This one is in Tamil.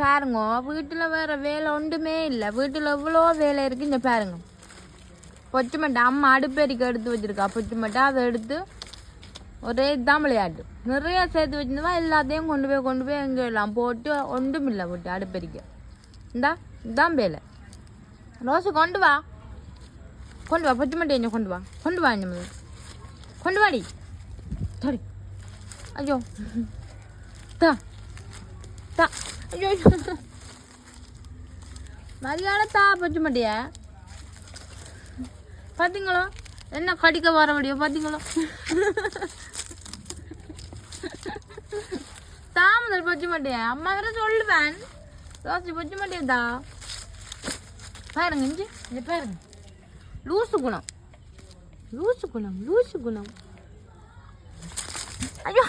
பாருங்க வீட்டுல வேற வேலை ஒன்றுமே இல்லை. வீட்டுல எவ்வளோ வேலை இருக்கு. இங்க பாருங்க பொச்சு மட்டை அம்மா அடுப்பேரிக்கு எடுத்து வச்சிருக்கா. பொச்சு மட்டை அதை எடுத்து ஒரே இதுதான் விளையாட்டு. நிறைய சேர்த்து வச்சிருந்தா எல்லாத்தையும் கொண்டு போய் எங்கே எல்லாம் போட்டு ஒன்றும் இல்லை போட்டு அடுப்பெரிக்க. இதான் வேலை. ரோஸு கொண்டு வா பொச்சு மட்டை என்ன கொண்டு வா என்ன கொண்டு வாடி சரி. ஐயோ தா ஐயோ மரியாதை தா பொச்சு மட்டைய. பார்த்தீங்களோ என்ன கடிக்க வர முடியும் பார்த்தீங்களோ. தாமதல் பொச்சு மாட்டியா அம்மா வேற சொல்லுவேன். ரோசி பொச்சு மாட்டியதா பாருங்க இஞ்சி பாருங்க. லூசு குணம் ஐயோ